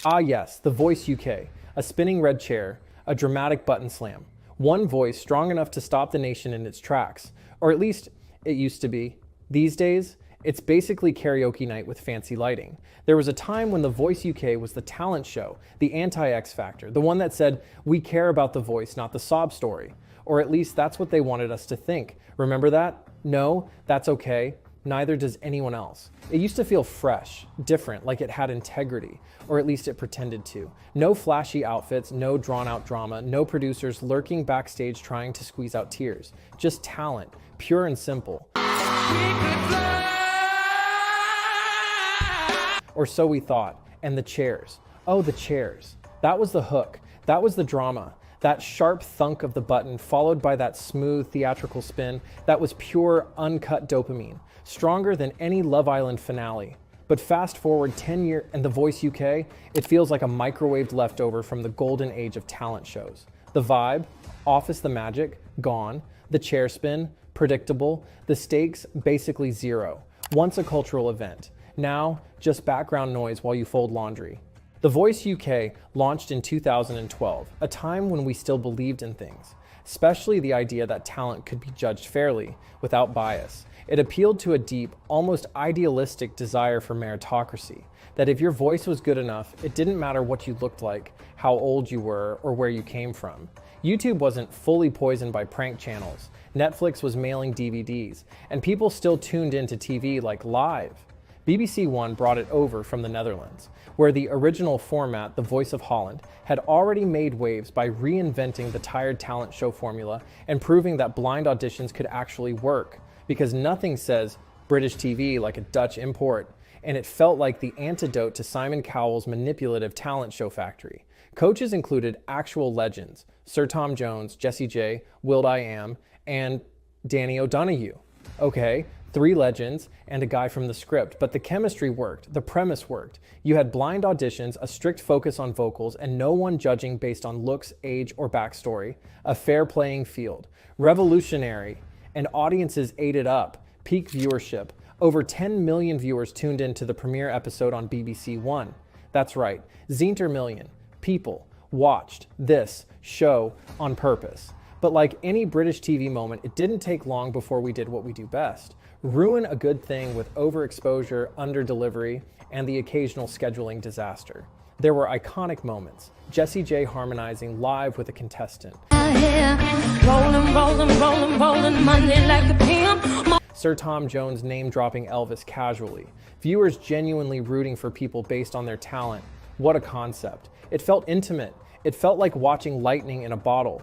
Ah yes, The Voice UK, a spinning red chair, a dramatic button slam. One voice strong enough to stop the nation in its tracks, or at least it used to be. These days, it's basically karaoke night with fancy lighting. There was a time when The Voice UK was the talent show, the anti-X Factor, the one that said, we care about the voice, not the sob story. Or at least that's what they wanted us to think. Remember that? No, that's okay. Neither does anyone else. It used to feel fresh, different, like it had integrity, or at least it pretended to. No flashy outfits, no drawn-out drama, no producers lurking backstage trying to squeeze out tears. Just talent, pure and simple. Or so we thought. And the chairs. Oh, the chairs. That was the hook. That was the drama. That sharp thunk of the button followed by that smooth theatrical spin, that was pure, uncut dopamine. Stronger than any Love Island finale. But fast forward 10 years and The Voice UK, it feels like a microwaved leftover from the golden age of talent shows. The vibe, Office the magic, gone. The chair spin, predictable. The stakes, basically zero. Once a cultural event. Now, just background noise while you fold laundry. The Voice UK launched in 2012, a time when we still believed in things, especially the idea that talent could be judged fairly, without bias. It appealed to a deep, almost idealistic desire for meritocracy, that if your voice was good enough, it didn't matter what you looked like, how old you were, or where you came from. YouTube wasn't fully poisoned by prank channels. Netflix was mailing DVDs, and people still tuned into TV like live. BBC One brought it over from the Netherlands, where the original format, The Voice of Holland, had already made waves by reinventing the tired talent show formula and proving that blind auditions could actually work, because nothing says British TV like a Dutch import, and it felt like the antidote to Simon Cowell's manipulative talent show factory. Coaches included actual legends, Sir Tom Jones, Jessie J, will.i.am, and Danny O'Donoghue. Okay, 3 legends and a guy from the script, but the chemistry worked, the premise worked. You had blind auditions, a strict focus on vocals, and no one judging based on looks, age, or backstory. A fair playing field. Revolutionary. And audiences ate it up. Peak viewership. Over 10 million viewers tuned in to the premiere episode on BBC One. That's right, Zinter million people watched this show on purpose. But like any British TV moment, it didn't take long before we did what we do best. Ruin a good thing with overexposure, under-delivery, and the occasional scheduling disaster. There were iconic moments. Jessie J harmonizing live with a contestant. Rolling, rolling, rolling, rolling, Monday like a pimp. Sir Tom Jones name-dropping Elvis casually. Viewers genuinely rooting for people based on their talent. What a concept. It felt intimate. It felt like watching lightning in a bottle.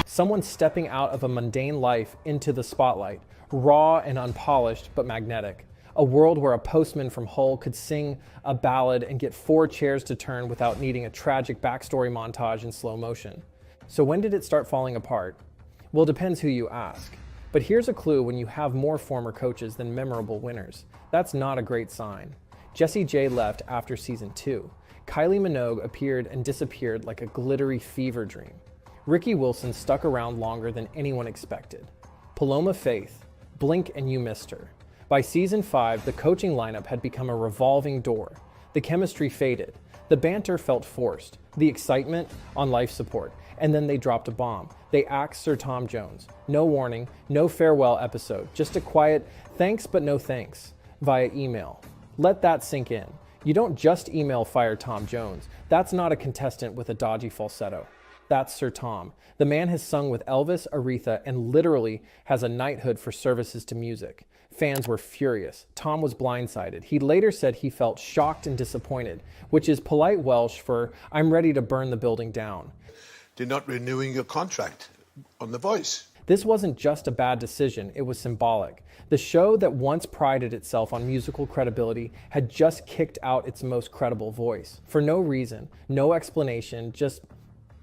Someone stepping out of a mundane life into the spotlight, raw and unpolished, but magnetic. A world where a postman from Hull could sing a ballad and get 4 chairs to turn without needing a tragic backstory montage in slow motion. So when did it start falling apart? Well, it depends who you ask. But here's a clue when you have more former coaches than memorable winners. That's not a great sign. Jessie J left after season 2. Kylie Minogue appeared and disappeared like a glittery fever dream. Ricky Wilson stuck around longer than anyone expected. Paloma Faith, blink and you missed her. By season 5, the coaching lineup had become a revolving door. The chemistry faded. The banter felt forced. The excitement on life support. And then they dropped a bomb. They axed Sir Tom Jones. No warning, no farewell episode, just a quiet thanks but no thanks via email. Let that sink in. You don't just email fire Tom Jones. That's not a contestant with a dodgy falsetto. That's Sir Tom. The man has sung with Elvis, Aretha, and literally has a knighthood for services to music. Fans were furious. Tom was blindsided. He later said he felt shocked and disappointed, which is polite Welsh for I'm ready to burn the building down. They're not renewing your contract on The Voice. This wasn't just a bad decision, it was symbolic. The show that once prided itself on musical credibility had just kicked out its most credible voice. For no reason, no explanation, just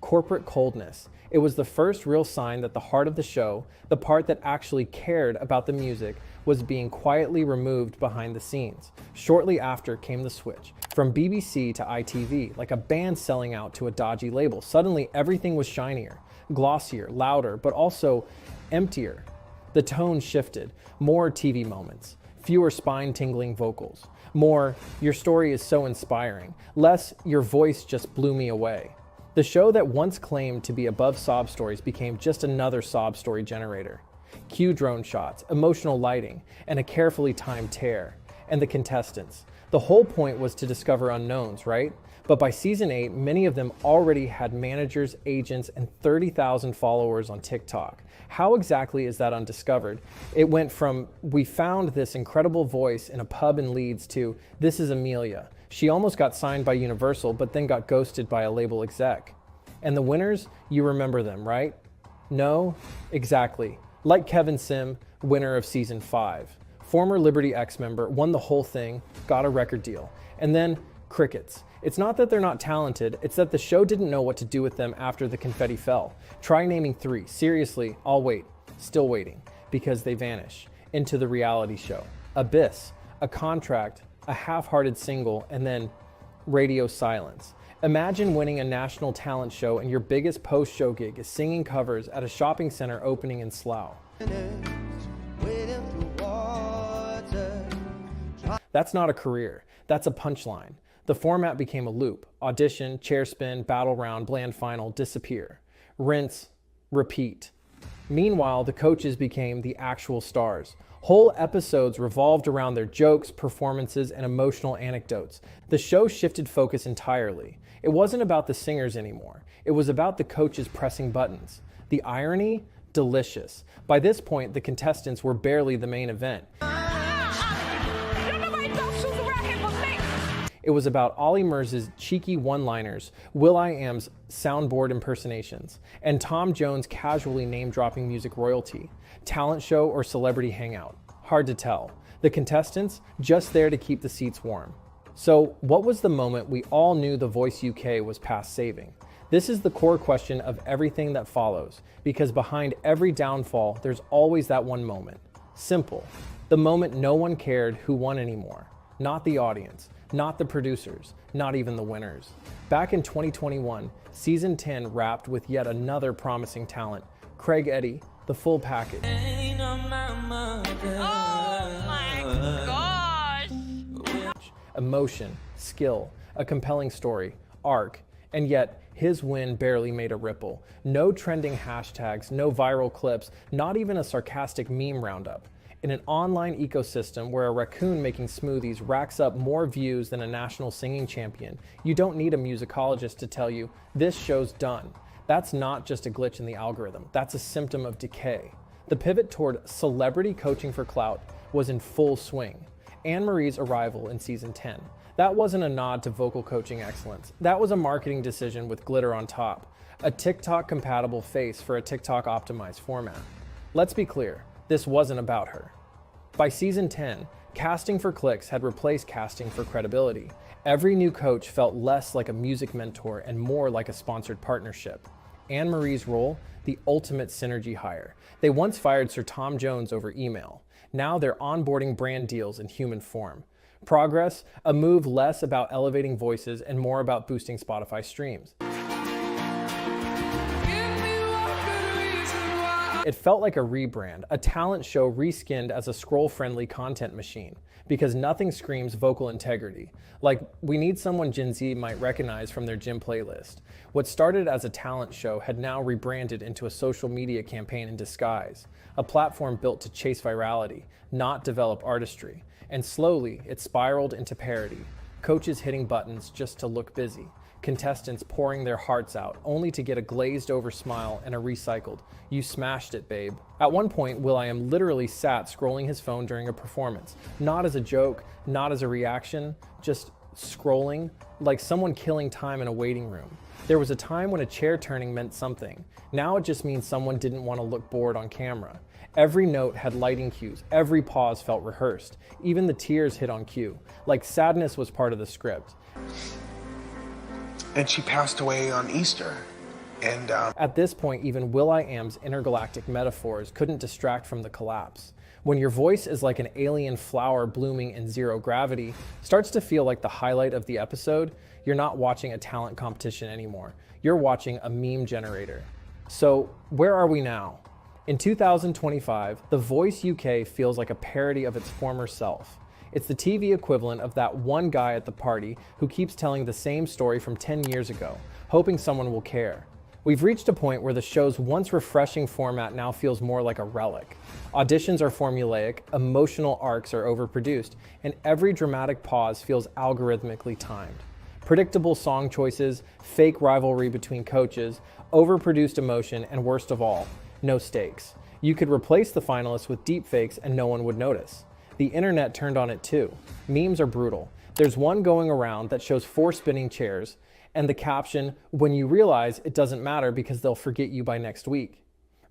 corporate coldness. It was the first real sign that the heart of the show, the part that actually cared about the music, was being quietly removed behind the scenes. Shortly after came the switch, from BBC to ITV, like a band selling out to a dodgy label. Suddenly everything was shinier, glossier, louder, but also emptier. The tone shifted, more TV moments, Fewer spine-tingling vocals. More, your story is so inspiring. Less, your voice just blew me away. The show that once claimed to be above sob stories became just another sob story generator. Cue drone shots, emotional lighting, and a carefully timed tear. And the contestants. The whole point was to discover unknowns, right? But by season 8, many of them already had managers, agents, and 30,000 followers on TikTok. How exactly is that undiscovered? It went from, we found this incredible voice in a pub in Leeds to, this is Amelia. She almost got signed by Universal, but then got ghosted by a label exec. And the winners, you remember them, right? No? Exactly. Like Kevin Sim, winner of season 5. Former Liberty X member, won the whole thing, got a record deal. And then crickets. It's not that they're not talented, it's that the show didn't know what to do with them after the confetti fell. Try naming 3. Seriously, I'll wait. Still waiting. Because they vanish. Into the reality show. Abyss. A contract. A half-hearted single. And then radio silence. Imagine winning a national talent show and your biggest post-show gig is singing covers at a shopping center opening in Slough. That's not a career. That's a punchline. The format became a loop. Audition, chair spin, battle round, bland final, disappear. Rinse, repeat. Meanwhile, the coaches became the actual stars. Whole episodes revolved around their jokes, performances, and emotional anecdotes. The show shifted focus entirely. It wasn't about the singers anymore. It was about the coaches pressing buttons. The irony? Delicious. By this point, the contestants were barely the main event. It was about Ollie Murs' cheeky one-liners, will.i.am's soundboard impersonations, and Tom Jones casually name-dropping music royalty. Talent show or celebrity hangout? Hard to tell. The contestants, just there to keep the seats warm. So, what was the moment we all knew The Voice UK was past saving? This is the core question of everything that follows, because behind every downfall, there's always that one moment. Simple. The moment no one cared who won anymore. Not the audience. Not the producers, not even the winners. Back in 2021, season 10 wrapped with yet another promising talent, Craig Eddy, the full package. Oh my gosh! Emotion, skill, a compelling story, arc, and yet his win barely made a ripple. No trending hashtags, no viral clips, not even a sarcastic meme roundup. In an online ecosystem where a raccoon making smoothies racks up more views than a national singing champion, you don't need a musicologist to tell you, this show's done. That's not just a glitch in the algorithm, that's a symptom of decay. The pivot toward celebrity coaching for clout was in full swing. Anne Marie's arrival in season 10. That wasn't a nod to vocal coaching excellence. That was a marketing decision with glitter on top. A TikTok-compatible face for a TikTok-optimized format. Let's be clear. This wasn't about her. By season 10, casting for clicks had replaced casting for credibility. Every new coach felt less like a music mentor and more like a sponsored partnership. Anne Marie's role, the ultimate synergy hire. They once fired Sir Tom Jones over email. Now they're onboarding brand deals in human form. Progress, a move less about elevating voices and more about boosting Spotify streams. It felt like a rebrand, a talent show reskinned as a scroll-friendly content machine, because nothing screams vocal integrity. Like, we need someone Gen Z might recognize from their gym playlist. What started as a talent show had now rebranded into a social media campaign in disguise, a platform built to chase virality, not develop artistry. And slowly, it spiraled into parody. Coaches hitting buttons just to look busy. Contestants pouring their hearts out, only to get a glazed-over smile and a recycled, "You smashed it, babe." At one point, will.i.am literally sat scrolling his phone during a performance. Not as a joke, not as a reaction, just scrolling, like someone killing time in a waiting room. There was a time when a chair turning meant something. Now it just means someone didn't want to look bored on camera. Every note had lighting cues, every pause felt rehearsed. Even the tears hit on cue, like sadness was part of the script. And she passed away on Easter. And At this point, even will.i.am's intergalactic metaphors couldn't distract from the collapse. When your voice is like an alien flower blooming in zero gravity, starts to feel like the highlight of the episode, you're not watching a talent competition anymore. You're watching a meme generator. So where are we now? In 2025, The Voice UK feels like a parody of its former self. It's the TV equivalent of that one guy at the party who keeps telling the same story from 10 years ago, hoping someone will care. We've reached a point where the show's once refreshing format now feels more like a relic. Auditions are formulaic, emotional arcs are overproduced, and every dramatic pause feels algorithmically timed. Predictable song choices, fake rivalry between coaches, overproduced emotion, and worst of all, no stakes. You could replace the finalists with deepfakes and no one would notice. The internet turned on it too. Memes are brutal. There's one going around that shows 4 spinning chairs and the caption, "When you realize it doesn't matter because they'll forget you by next week."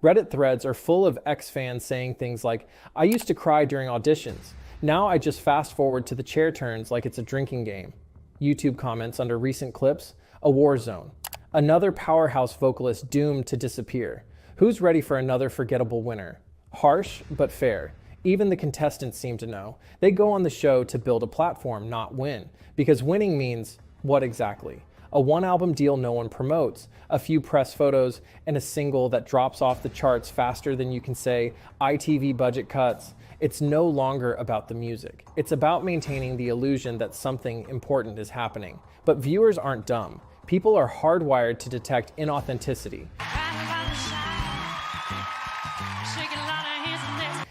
Reddit threads are full of ex-fans saying things like, "I used to cry during auditions. Now I just fast forward to the chair turns like it's a drinking game." YouTube comments under recent clips, "A war zone. Another powerhouse vocalist doomed to disappear. Who's ready for another forgettable winner?" Harsh, but fair. Even the contestants seem to know. They go on the show to build a platform, not win. Because winning means what exactly? A one-album deal no one promotes, a few press photos, and a single that drops off the charts faster than you can say, ITV budget cuts. It's no longer about the music. It's about maintaining the illusion that something important is happening. But viewers aren't dumb. People are hardwired to detect inauthenticity.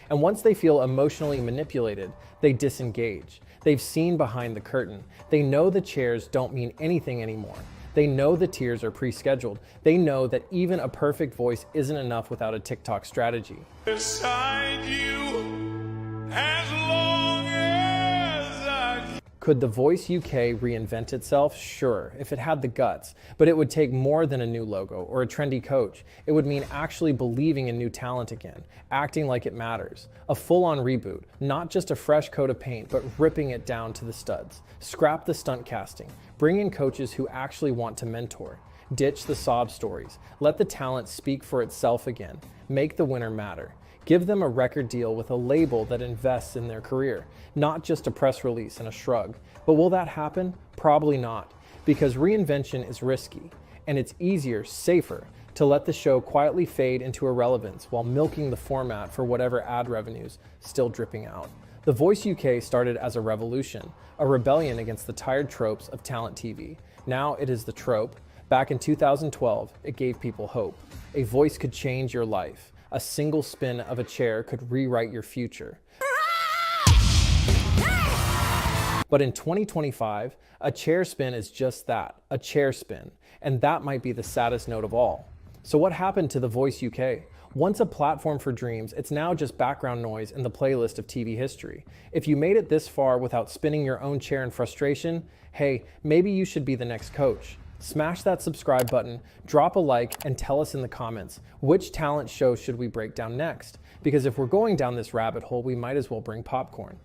And once they feel emotionally manipulated, they disengage. They've seen behind the curtain. They know the chairs don't mean anything anymore. They know the tears are pre-scheduled. They know that even a perfect voice isn't enough without a TikTok strategy. Beside you, as long as I... Could The Voice UK reinvent itself? Sure, if it had the guts. But it would take more than a new logo or a trendy coach. It would mean actually believing in new talent again, acting like it matters. A full-on reboot, not just a fresh coat of paint, but ripping it down to the studs. Scrap the stunt casting. Bring in coaches who actually want to mentor. Ditch the sob stories. Let the talent speak for itself again. Make the winner matter. Give them a record deal with a label that invests in their career, not just a press release and a shrug. But will that happen? Probably not, because reinvention is risky, and it's easier, safer, to let the show quietly fade into irrelevance while milking the format for whatever ad revenues still dripping out. The Voice UK started as a revolution, a rebellion against the tired tropes of talent TV. Now it is the trope. Back in 2012, it gave people hope. A voice could change your life. A single spin of a chair could rewrite your future. But in 2025, a chair spin is just that, a chair spin. And that might be the saddest note of all. So what happened to The Voice UK? Once a platform for dreams, it's now just background noise in the playlist of TV history. If you made it this far without spinning your own chair in frustration, hey, maybe you should be the next coach. Smash that subscribe button, drop a like, and tell us in the comments, which talent show should we break down next? Because if we're going down this rabbit hole, we might as well bring popcorn.